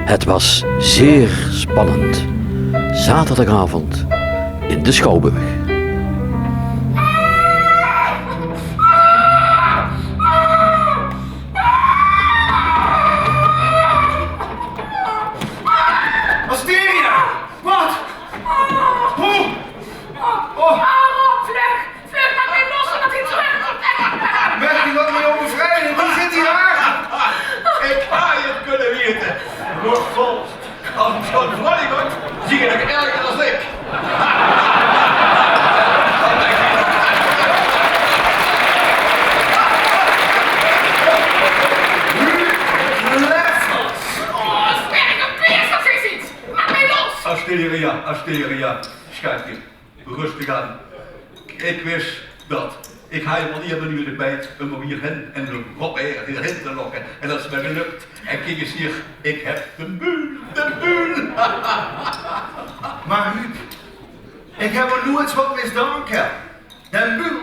Het was zeer spannend. Zaterdagavond in de Schouwburg. Asteria! Wat? Hoe? Oh, Vlug! Vlug, maak mij los zodat hij terugkomt! Bertie, wat moet je over vrijdag? Wie zit hier aan? Ik ga je het kunnen weten. Wordt volst. Als ik zo'n vloddy word, zie je dat ik erger dan ik. Oh, sterk, een beest of is iets! Maak mij los! Asteria, schatje, rustig aan. Ik wist dat. Ik ga je wel niet een uur erbij om hem hierheen en de Rob hierheen te lokken. En dat is me gelukt. En kijk eens hier, ik heb de buul. Maar Huub, ik heb er nooit wat misdaan, Kel. Den Buul,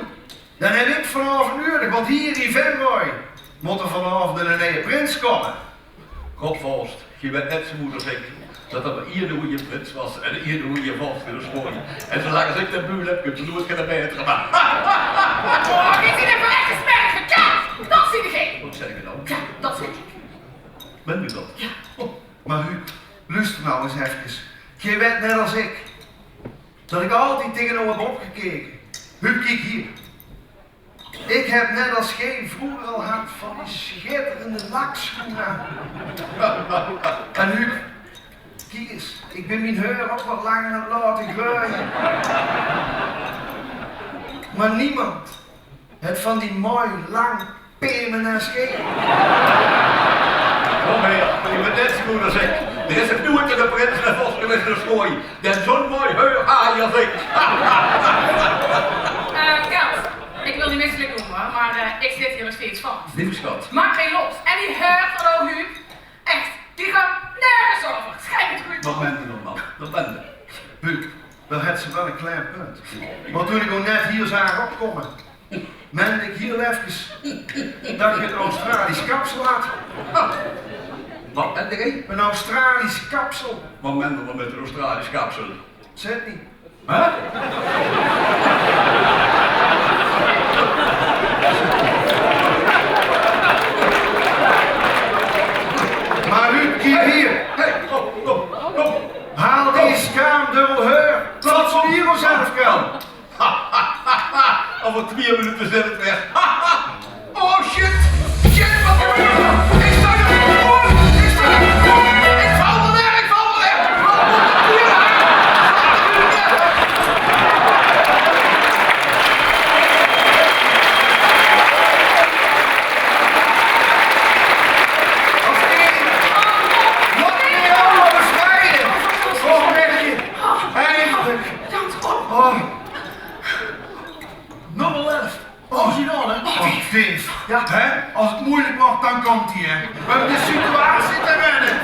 dan heb ik vanavond nodig, want hier in Venray moet er vanavond een nieuwe prins komen. Rob Volst, je bent net zo goed als ik. Dat er maar hier de goede prins was en hier de goede vast kunnen schooien. En zolang als ik de buul heb, kun je nooit kunnen beter gemaakt. Oh, dit is even weggesperren! Kijk! Dat zie ik! Wat zeg je dan? Ja, dat zeg ik. Ben je dat? Ja. Maar Huub, luister nou eens even. Je weet net als ik, dat ik altijd tegen jou heb opgekeken. Huub, kijk hier. Ik heb net als geen vroeger al had van die schitterende lakschoenen. En Huub, kijk eens, ik ben mijn heur ook wat langer aan het laten groeien. Maar niemand heeft van die mooi lang permanent scheen. Kom mee, je bent net zo goed als ik. Er is een nooit een prins en vast geweest een schooi. Die heeft zo'n mooi heur aan als ik. Kels, ik wil niet misselijk noemen, maar ik zit hier nog steeds vast. Lieve schat. Maak mij los. En die heur van oude Huub, echt, die gaat nergens over. Schrijf het goed. Wat ben je dan, man? Dat ben je. Huub, daar heeft ze wel een klein punt. Want toen ik ook net hier zag opkomen, meende ik heel even dat je een Australisch kapsel had. Wat ben jij? Een Australisch kapsel. Wat ben je dan met een Australisch kapsel? Zet niet. Huh? Maar Huub, kijk hier. Hey, kom. Haal die schaamdubbel heur. Laat ze hier wel zelf kan. Over 2 minuten zit het weg. Oh shit! Shit, wat gebeurt er? Ik sta er voor! Ik val er weg! Wat ben je allemaal bevrijden? Oh, Bertje. Eindelijk. Oh. Nummer 11. Oh, zie je dan, hè? Oh, Dave. Ja. Hè? Als het moeilijk wordt, dan komt hij, hè? We hebben de situatie te redden.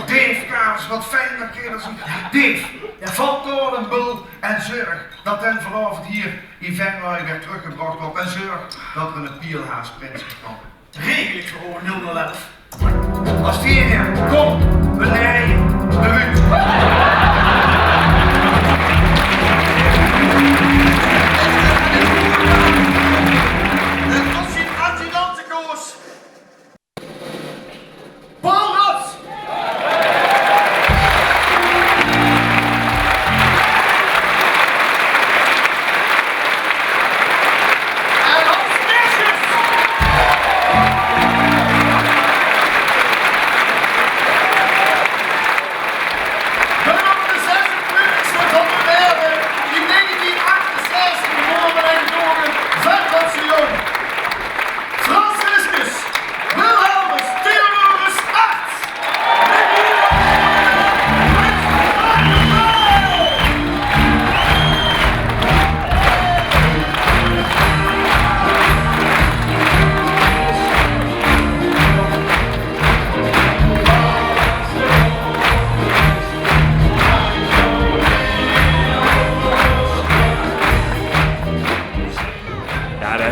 Dave, Kaas, wat fijn dat je dat ziet. Dave, valt door een bul en zorg dat ten vanavond hier in Venray weer teruggebracht wordt. En zorg dat er een Pierhaasprins komt. Regel ik gewoon 011. Asteria, kom, we rijden. De Ruud.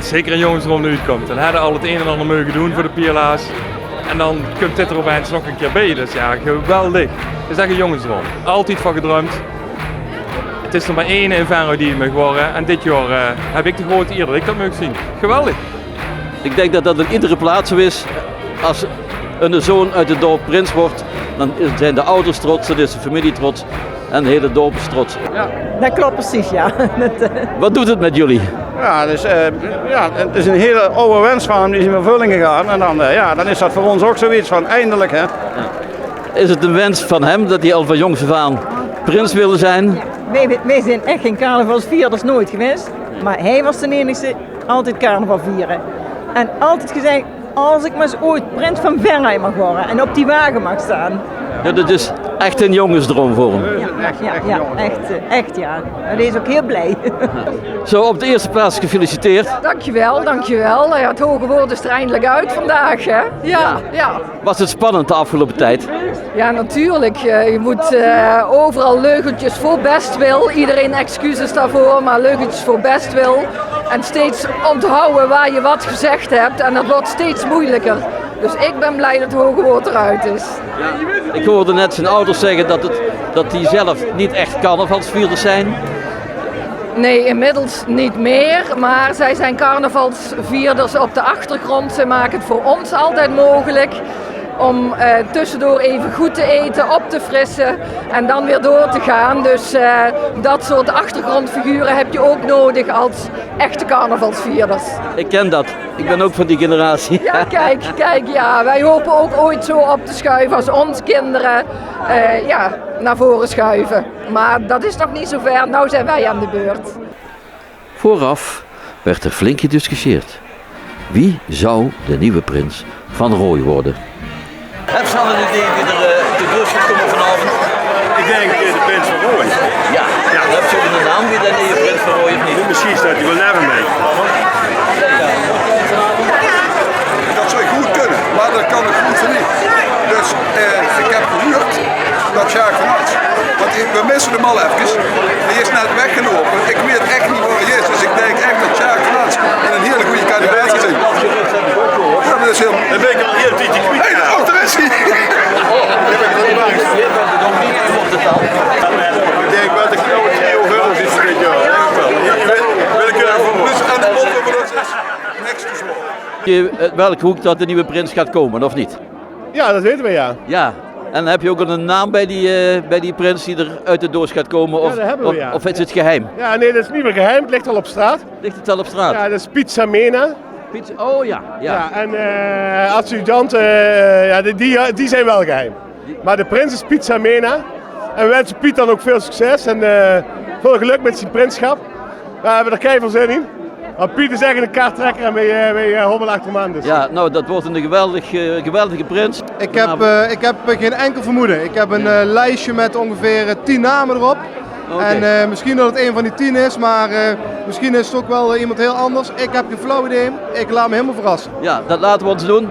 Zeker een jongensdroom nu uitkomt. Dan hadden al het een en ander mogen doen voor de Pierla's. En dan komt dit er opeens nog een keer bij. Dus ja, geweldig. Het is echt een jongensdroom. Altijd van gedroomd. Het is er maar één in Venlo die me geworden. En dit jaar heb ik de grote eer dat ik dat mag zien. Geweldig. Ik denk dat dat in iedere plaats zo is. Als een zoon uit het dorp prins wordt, dan zijn de ouders trots, dan is de familie trots en het hele dorp is trots. Ja. Dat klopt precies, ja. Wat doet het met jullie? Ja, dus, het is een hele oude wens van hem, die is in vervulling gegaan. En dan is dat voor ons ook zoiets van eindelijk. Hè. Ja. Is het een wens van hem dat hij al van jongs af aan prins wilde zijn? Wij zijn echt geen carnavalsvierders nooit geweest. Maar hij was de enige altijd carnaval vieren. En altijd gezegd, als ik maar eens ooit prins van Venray mag worden en op die wagen mag staan. Ja, dat is echt een jongensdroom voor hem. Echt ja. En hij is ook heel blij. Zo, op de eerste plaats gefeliciteerd. Dankjewel. Ja, het hoge woord is er eindelijk uit vandaag, hè? Ja. Was het spannend de afgelopen tijd? Ja, natuurlijk. Je moet overal leugentjes voor bestwil. Iedereen excuses daarvoor, maar leugentjes voor bestwil. En steeds onthouden waar je wat gezegd hebt. En dat wordt steeds moeilijker. Dus ik ben blij dat het hoge woord eruit is. Ik hoorde net zijn ouders zeggen dat die zelf niet echt carnavalsvierders zijn. Nee, inmiddels niet meer, maar zij zijn carnavalsvierders op de achtergrond. Ze maken het voor ons altijd mogelijk om tussendoor even goed te eten, op te frissen en dan weer door te gaan. Dus dat soort achtergrondfiguren heb je ook nodig als echte carnavalsvierders. Ik ken dat. Ik ben ook van die generatie. Ja, kijk, ja. Wij hopen ook ooit zo op te schuiven als onze kinderen naar voren schuiven. Maar dat is nog niet zo ver. Nou zijn wij aan de beurt. Vooraf werd er flink gediscussieerd. Wie zou de nieuwe prins van Rooij worden? Heb je al een idee wie er te deur gaat komen vanavond? Ik denk de prins van Rooij. Ja. Heb je ook een naam wie de nieuwe prins van Rooij of niet? Misschien staat hij wel never mee. Dat zou goed kunnen, maar dat kan ik goed niet. Dus ik heb gehuurd dat Sjaak van Arts. Want we missen hem al even. Hij is net weggelopen. Ik weet echt niet waar hij is. Dus ik denk echt dat Sjaak van Arts een hele goede kandidaat is. Ja, dat is heel... Dan ben ik al heel kritisch. Oh, daar is hij! Je bent er nog niet op de taal. Ik denk wel dat ik nou een trio vullers is dit jaar. Wil ik ervoor. Dus aan de mond over dat is niks te zwaar. Welke hoek dat de nieuwe prins gaat komen, of niet? Ja, dat weten we ja. Ja. En heb je ook al een naam bij die prins die er uit de doos gaat komen? Of, Ja, dat hebben we, ja. of is het geheim? Ja, nee, dat is niet meer geheim. Het ligt al op straat. Ligt het al op straat? Ja, dat is Piet Samena. Oh ja. Ja, en adjudanten, die zijn wel geheim. Maar de prins is Piet Samena. En we wensen Piet dan ook veel succes en veel geluk met zijn prinschap. We hebben er keihard zin in. Maar Piet is echt een kaarttrekker en wij hobbelen achter hem aan. Dus. Ja, nou dat wordt een geweldige prins. Ik heb geen enkel vermoeden. Ik heb een lijstje met ongeveer 10 namen erop. Okay. En misschien dat het een van die 10 is, maar misschien is het ook wel iemand heel anders. Ik heb geen flauw idee. Ik laat me helemaal verrassen. Ja, dat laten we ons doen.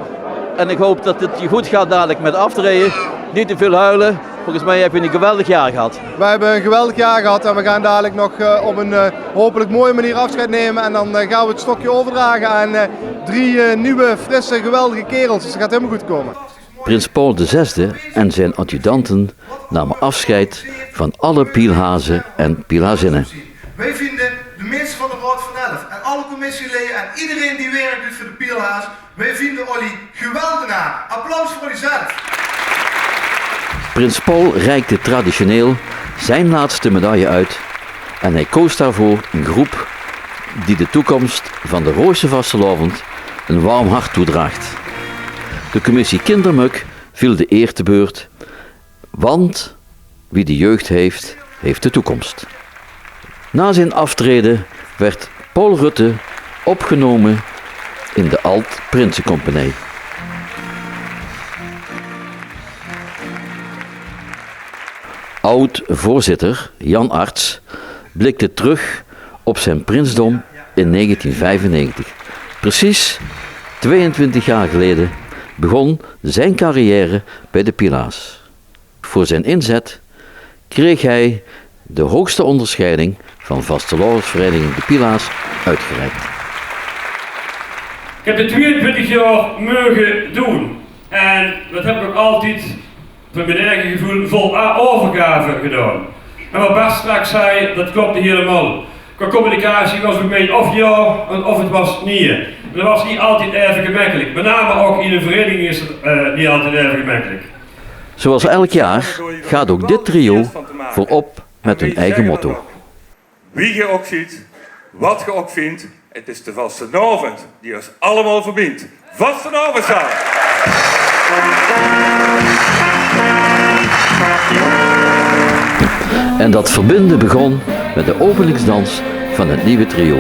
En ik hoop dat het je goed gaat dadelijk met aftreden. Niet te veel huilen. Volgens mij heb je een geweldig jaar gehad. Wij hebben een geweldig jaar gehad en we gaan dadelijk nog op een hopelijk mooie manier afscheid nemen. En dan gaan we het stokje overdragen aan 3 nieuwe, frisse, geweldige kerels. Dus dat gaat helemaal goed komen. Prins Paul VI en zijn adjudanten namen afscheid van alle pielhazen en pielhazinnen. Wij vinden de mensen van de Raad van Elf en alle commissieleden en iedereen die werkt doet voor de pielhaas, wij vinden jullie geweldenaar. Applaus voor jezelf. Prins Paul reikte traditioneel zijn laatste medaille uit en hij koos daarvoor een groep die de toekomst van de Rooijse vastelavond een warm hart toedraagt. De commissie Kindermuk viel de eer te beurt, want wie de jeugd heeft, heeft de toekomst. Na zijn aftreden werd Paul Rutte opgenomen in de Alt-Prinsencompagnie. Oud-voorzitter Jan Arts blikte terug op zijn prinsdom in 1995. Precies 22 jaar geleden begon zijn carrière bij de Pila's. Voor zijn inzet kreeg hij de hoogste onderscheiding van vastelavondsvereniging de Pila's uitgereikt. Ik heb het 22 jaar mogen doen. En dat heb ik ook altijd, van mijn eigen gevoel, vol overgave gedaan. En wat Bart straks zei, dat klopte helemaal. Qua communicatie was het mee of ja, of het was niet. En dat was niet altijd even gemakkelijk. Met name ook in een vereniging is het niet altijd even gemakkelijk. Zoals elk jaar gaat ook dit trio voorop met hun eigen motto. Wie je ook ziet, wat je ook vindt, het is de vastenavond die ons allemaal verbindt. Vastenavond samen! En dat verbinden begon met de openingsdans van het nieuwe trio.